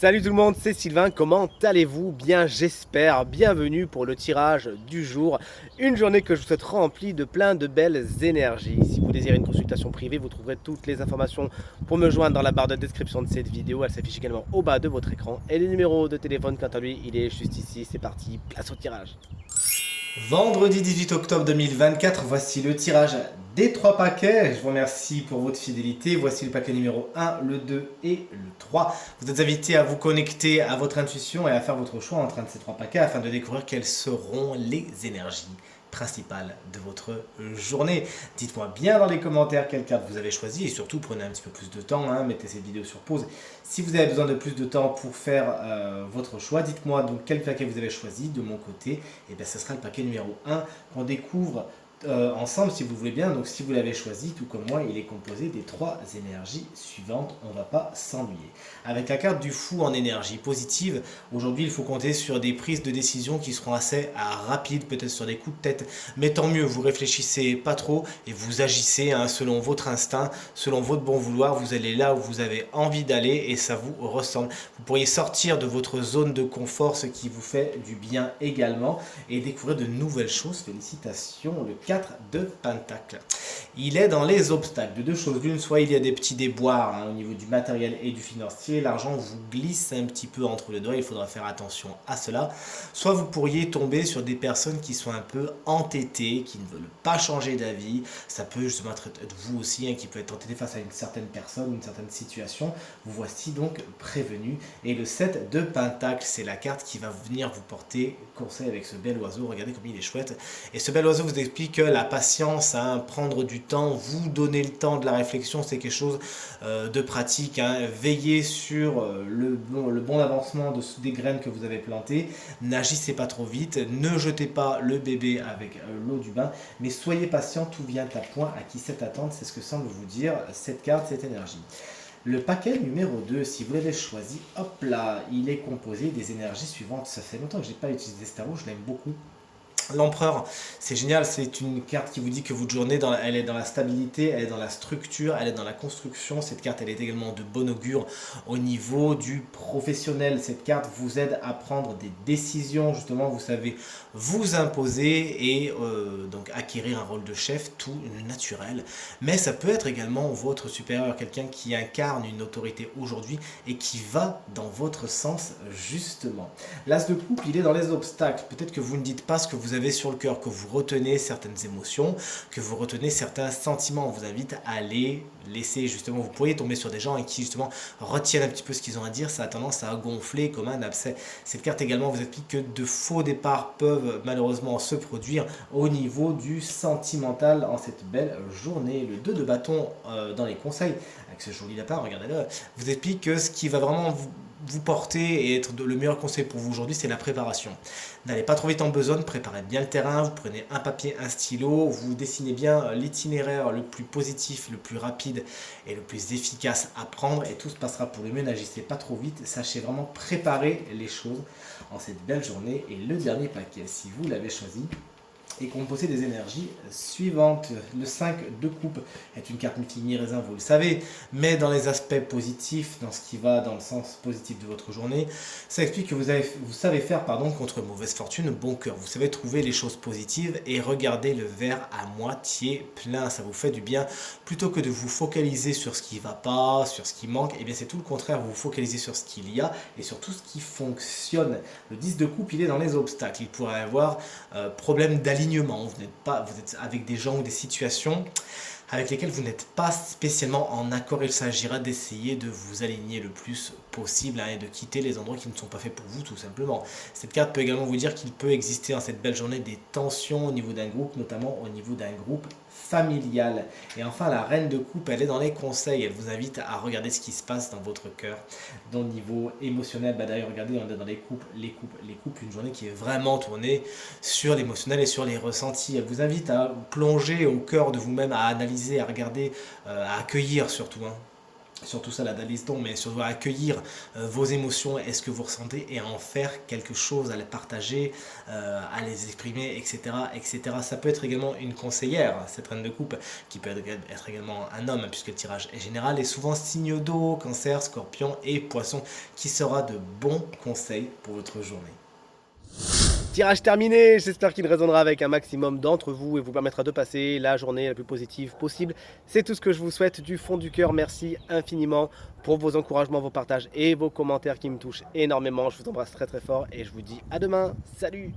Salut tout le monde, c'est Sylvain, comment allez-vous? Bien j'espère, bienvenue pour le tirage du jour, une journée que je vous souhaite remplie de plein de belles énergies. Si vous désirez une consultation privée, vous trouverez toutes les informations pour me joindre dans la barre de description de cette vidéo, elle s'affiche également au bas de votre écran. Et le numéro de téléphone quant à lui, il est juste ici, c'est parti, place au tirage. Vendredi 18 octobre 2024, voici le tirage des 3 paquets. Je vous remercie pour votre fidélité. Voici le paquet numéro 1, le 2 et le 3. Vous êtes invités à vous connecter à votre intuition et à faire votre choix entre un de ces 3 paquets afin de découvrir quelles seront les énergies principales de votre journée. Dites-moi bien dans les commentaires quelle carte vous avez choisi et surtout prenez un petit peu plus de temps, mettez cette vidéo sur pause. Si vous avez besoin de plus de temps pour faire votre choix, dites-moi donc quel paquet vous avez choisi. De mon côté, et bien ce sera le paquet numéro 1 qu'on découvre ensemble si vous voulez bien. Donc si vous l'avez choisi, tout comme moi, il est composé des 3 énergies suivantes. On ne va pas s'ennuyer. Avec la carte du fou en énergie positive, aujourd'hui il faut compter sur des prises de décision qui seront assez rapides, peut-être sur des coups de tête, mais tant mieux, vous réfléchissez pas trop et vous agissez selon votre instinct, selon votre bon vouloir. Vous allez là où vous avez envie d'aller et ça vous ressemble. Vous pourriez sortir de votre zone de confort, ce qui vous fait du bien également, et découvrir de nouvelles choses. Félicitations. Le 4 de Pentacle. Il est dans les obstacles de deux choses. L'une, soit il y a des petits déboires au niveau du matériel et du financier, l'argent vous glisse un petit peu entre les doigts, il faudra faire attention à cela. Soit vous pourriez tomber sur des personnes qui sont un peu entêtées, qui ne veulent pas changer d'avis. Ça peut justement être vous aussi qui peut être entêté face à une certaine personne, une certaine situation. Vous voici donc prévenu. Et le 7 de Pentacle, c'est la carte qui va venir vous porter conseil avec ce bel oiseau. Regardez comme il est chouette. Et ce bel oiseau vous explique que la patience, prendre du temps, vous donner le temps de la réflexion, c'est quelque chose de pratique. Veillez sur le bon avancement des graines que vous avez plantées. N'agissez pas trop vite, ne jetez pas le bébé avec l'eau du bain, mais soyez patient, tout vient à point. À qui cette attente, c'est ce que semble vous dire cette carte, cette énergie. Le paquet numéro 2, si vous l'avez choisi, hop là, il est composé des énergies suivantes. Ça fait longtemps que je n'ai pas utilisé ce tarot, je l'aime beaucoup. L'empereur, c'est génial, c'est une carte qui vous dit que votre journée, elle est dans la stabilité, elle est dans la structure, elle est dans la construction. Cette carte, elle est également de bon augure au niveau du professionnel. Cette carte vous aide à prendre des décisions, justement, vous savez vous imposer et donc acquérir un rôle de chef tout naturel. Mais ça peut être également votre supérieur, quelqu'un qui incarne une autorité aujourd'hui et qui va dans votre sens, justement. L'as de coupe, il est dans les obstacles. Peut-être que vous ne dites pas ce que vous avez sur le cœur, que vous retenez certaines émotions, que vous retenez certains sentiments. On vous invite à les laisser, justement. Vous pourriez tomber sur des gens qui justement retiennent un petit peu ce qu'ils ont à dire. Ça a tendance à gonfler comme un abcès. Cette carte également vous explique que de faux départs peuvent malheureusement se produire au niveau du sentimental en cette belle journée. Le 2 de bâton dans les conseils, avec ce joli lapin, regardez-le, vous explique que ce qui va vraiment vous porter et être le meilleur conseil pour vous aujourd'hui, c'est la préparation. N'allez pas trop vite en besogne, préparez bien le terrain, vous prenez un papier, un stylo, vous dessinez bien l'itinéraire le plus positif, le plus rapide et le plus efficace à prendre et tout se passera pour le mieux. N'agissez pas trop vite, sachez vraiment préparer les choses en cette belle journée. Et le dernier paquet, si vous l'avez choisi, est composé des énergies suivantes. Le 5 de coupe est une carte multi-raisin, vous le savez, mais dans les aspects positifs, dans ce qui va dans le sens positif de votre journée, ça explique que vous savez faire contre mauvaise fortune bon cœur. Vous savez trouver les choses positives et regarder le verre à moitié plein. Ça vous fait du bien. Plutôt que de vous focaliser sur ce qui ne va pas, sur ce qui manque, et bien c'est tout le contraire. Vous vous focalisez sur ce qu'il y a et sur tout ce qui fonctionne. Le 10 de coupe, il est dans les obstacles. Il pourrait y avoir problème d'alignement. Vous êtes avec des gens ou des situations avec lesquelles vous n'êtes pas spécialement en accord. Il s'agira d'essayer de vous aligner le plus possible et de quitter les endroits qui ne sont pas faits pour vous, tout simplement. Cette carte peut également vous dire qu'il peut exister en cette belle journée des tensions au niveau d'un groupe, notamment au niveau d'un groupe familial. Et enfin, la reine de coupe, elle est dans les conseils. Elle vous invite à regarder ce qui se passe dans votre cœur, dans le niveau émotionnel. D'ailleurs, regardez, on est dans les couples, une journée qui est vraiment tournée sur l'émotionnel et sur les ressentis. Elle vous invite à plonger au cœur de vous-même, à analyser, à regarder, à accueillir surtout, surtout ça l'analyse donc, mais surtout à accueillir vos émotions et ce que vous ressentez et à en faire quelque chose, à les partager, à les exprimer, etc., etc. Ça peut être également une conseillère, cette reine de coupe, qui peut être également un homme, puisque le tirage est général, et souvent signe d'eau, cancer, scorpion et poisson, qui sera de bons conseils pour votre journée. Tirage terminé, j'espère qu'il résonnera avec un maximum d'entre vous et vous permettra de passer la journée la plus positive possible. C'est tout ce que je vous souhaite du fond du cœur. Merci infiniment pour vos encouragements, vos partages et vos commentaires qui me touchent énormément. Je vous embrasse très très fort et je vous dis à demain. Salut!